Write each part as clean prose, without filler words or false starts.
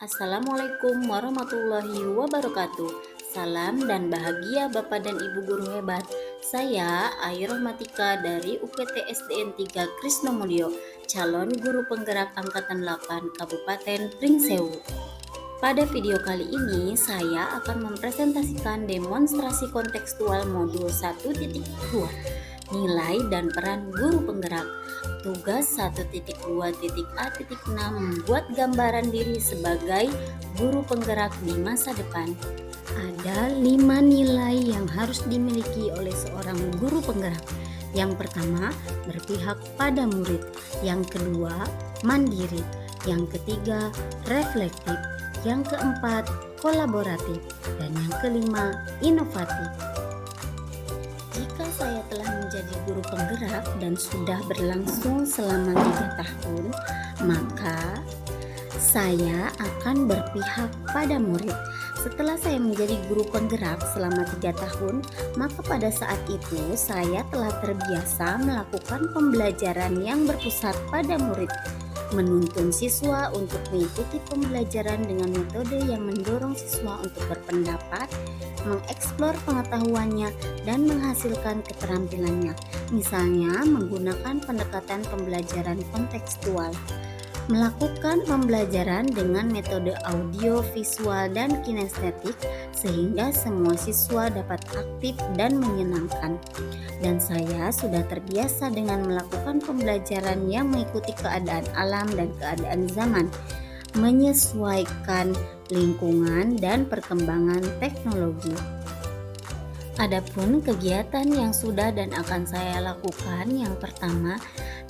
Assalamualaikum warahmatullahi wabarakatuh. Salam dan bahagia Bapak dan Ibu guru hebat. Saya Ayu Rahmatika dari UPT SDN 3 Krisnomulyo, calon guru penggerak angkatan 8 Kabupaten Pringsewu. Pada video kali ini saya akan mempresentasikan demonstrasi kontekstual modul 1.2, nilai dan peran guru penggerak. Tugas 1.2.A.6 membuat gambaran diri sebagai guru penggerak di masa depan. Ada 5 nilai yang harus dimiliki oleh seorang guru penggerak. Yang pertama, berpihak pada murid. Yang kedua, mandiri. Yang ketiga, reflektif. Yang keempat, kolaboratif. Dan yang kelima, inovatif. Jika saya telah menjadi guru penggerak dan sudah berlangsung selama 3 tahun, maka saya akan berpihak pada murid. Setelah saya menjadi guru penggerak selama 3 tahun, maka pada saat itu saya telah terbiasa melakukan pembelajaran yang berpusat pada murid, menuntun siswa untuk mengikuti pembelajaran dengan metode yang mendorong siswa untuk berpendapat, mengeksplor pengetahuannya, dan menghasilkan keterampilannya. Misalnya, menggunakan pendekatan pembelajaran kontekstual. Melakukan pembelajaran dengan metode audio, visual, dan kinestetik sehingga semua siswa dapat aktif dan menyenangkan. Dan saya sudah terbiasa dengan melakukan pembelajaran yang mengikuti keadaan alam dan keadaan zaman, menyesuaikan lingkungan dan perkembangan teknologi. Adapun kegiatan yang sudah dan akan saya lakukan, yang pertama,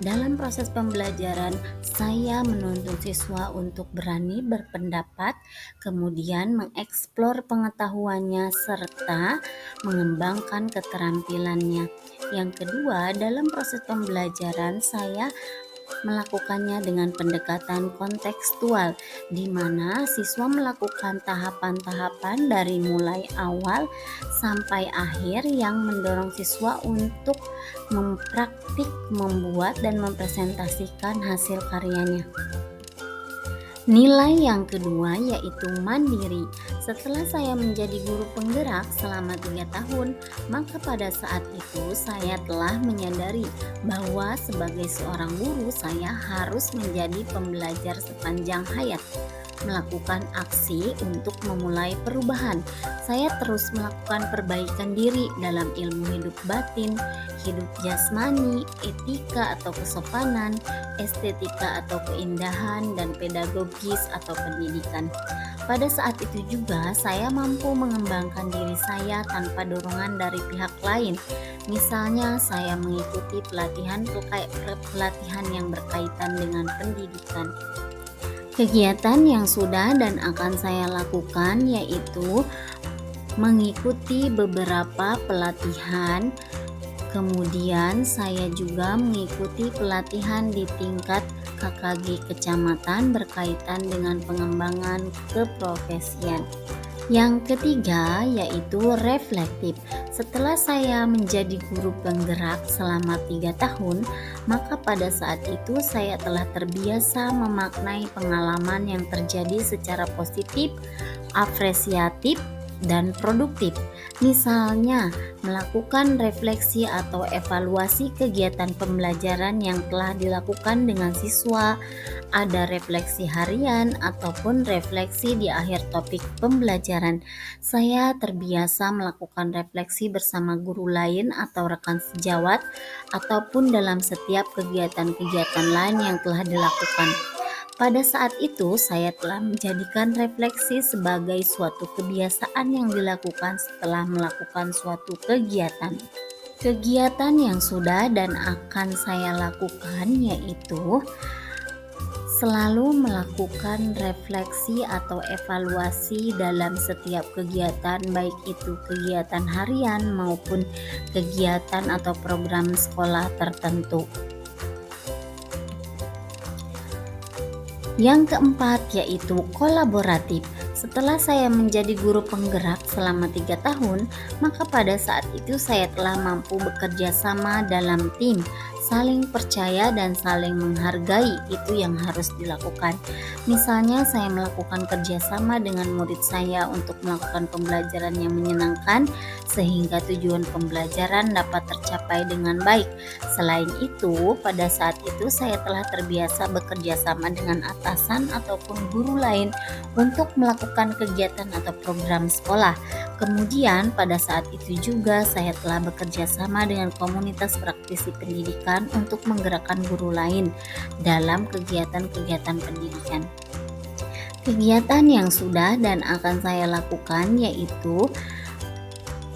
dalam proses pembelajaran saya menuntun siswa untuk berani berpendapat, kemudian mengeksplor pengetahuannya serta mengembangkan keterampilannya. Yang kedua, dalam proses pembelajaran saya melakukannya dengan pendekatan kontekstual, di mana siswa melakukan tahapan-tahapan dari mulai awal sampai akhir yang mendorong siswa untuk mempraktik, membuat, dan mempresentasikan hasil karyanya. Nilai yang kedua yaitu mandiri. Setelah saya menjadi guru penggerak selama 3 tahun, maka pada saat itu saya telah menyadari bahwa sebagai seorang guru saya harus menjadi pembelajar sepanjang hayat, melakukan aksi untuk memulai perubahan. Saya terus melakukan perbaikan diri dalam ilmu hidup batin, hidup jasmani, etika atau kesopanan, estetika atau keindahan, dan pedagogis atau pendidikan. Pada saat itu juga saya mampu mengembangkan diri saya tanpa dorongan dari pihak lain. Misalnya saya mengikuti pelatihan yang berkaitan dengan pendidikan. Kegiatan yang sudah dan akan saya lakukan yaitu mengikuti beberapa pelatihan. Kemudian saya juga mengikuti pelatihan di tingkat KKG kecamatan berkaitan dengan pengembangan keprofesian. Yang ketiga yaitu reflektif. Setelah saya menjadi guru penggerak selama 3 tahun, maka pada saat itu saya telah terbiasa memaknai pengalaman yang terjadi secara positif, apresiatif, dan produktif. Misalnya, melakukan refleksi atau evaluasi kegiatan pembelajaran yang telah dilakukan dengan siswa, ada refleksi harian ataupun refleksi di akhir topik pembelajaran. Saya terbiasa melakukan refleksi bersama guru lain atau rekan sejawat ataupun dalam setiap kegiatan-kegiatan lain yang telah dilakukan. Pada saat itu, saya telah menjadikan refleksi sebagai suatu kebiasaan yang dilakukan setelah melakukan suatu kegiatan. Kegiatan yang sudah dan akan saya lakukan yaitu selalu melakukan refleksi atau evaluasi dalam setiap kegiatan, baik itu kegiatan harian maupun kegiatan atau program sekolah tertentu. Yang keempat yaitu kolaboratif. Setelah saya menjadi guru penggerak selama 3 tahun, maka pada saat itu saya telah mampu bekerja sama dalam tim. saling percaya dan saling menghargai itu yang harus dilakukan. Misalnya saya melakukan kerjasama dengan murid saya untuk melakukan pembelajaran yang menyenangkan sehingga tujuan pembelajaran dapat tercapai dengan baik. Selain itu, pada saat itu saya telah terbiasa bekerja sama dengan atasan ataupun guru lain untuk melakukan kegiatan atau program sekolah. Kemudian pada saat itu juga saya telah bekerja sama dengan komunitas praktisi pendidikan untuk menggerakkan guru lain dalam kegiatan-kegiatan pendidikan. Kegiatan yang sudah dan akan saya lakukan yaitu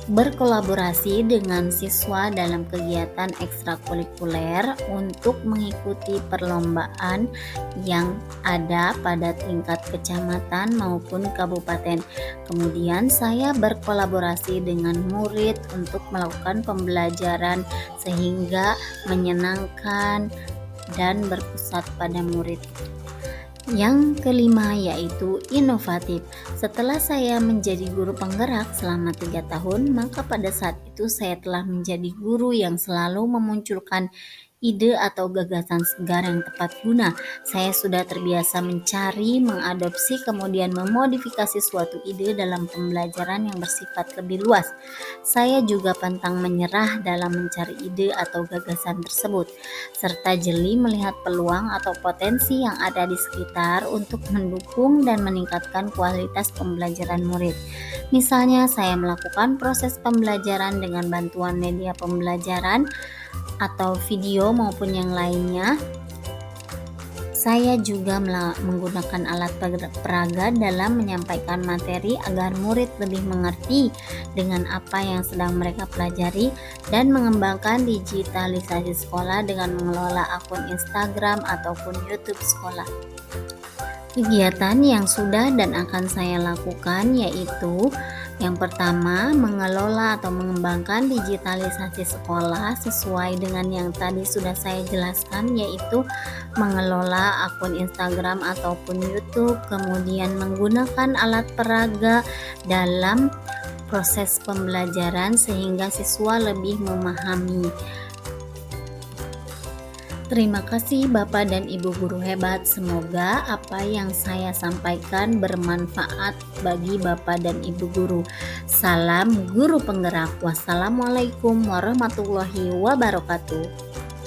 berkolaborasi dengan siswa dalam kegiatan ekstrakurikuler untuk mengikuti perlombaan yang ada pada tingkat kecamatan maupun kabupaten. Kemudian saya berkolaborasi dengan murid untuk melakukan pembelajaran sehingga menyenangkan dan berpusat pada murid. Yang kelima yaitu inovatif. Setelah saya menjadi guru penggerak selama 3 tahun, maka pada saat itu saya telah menjadi guru yang selalu memunculkan ide atau gagasan segar yang tepat guna. Saya sudah terbiasa mencari, mengadopsi, kemudian memodifikasi suatu ide dalam pembelajaran yang bersifat lebih luas. Saya juga pantang menyerah dalam mencari ide atau gagasan tersebut, serta jeli melihat peluang atau potensi yang ada di sekitar untuk mendukung dan meningkatkan kualitas pembelajaran murid. Misalnya, saya melakukan proses pembelajaran dengan bantuan media pembelajaran atau video maupun yang lainnya. Saya juga menggunakan alat peraga dalam menyampaikan materi agar murid lebih mengerti dengan apa yang sedang mereka pelajari dan mengembangkan digitalisasi sekolah dengan mengelola akun Instagram ataupun YouTube sekolah. Kegiatan yang sudah dan akan saya lakukan yaitu yang pertama, mengelola atau mengembangkan digitalisasi sekolah sesuai dengan yang tadi sudah saya jelaskan, yaitu mengelola akun Instagram ataupun YouTube, kemudian menggunakan alat peraga dalam proses pembelajaran sehingga siswa lebih memahami. Terima kasih Bapak dan Ibu guru hebat. Semoga apa yang saya sampaikan bermanfaat bagi Bapak dan Ibu guru. Salam guru penggerak. Wassalamualaikum warahmatullahi wabarakatuh.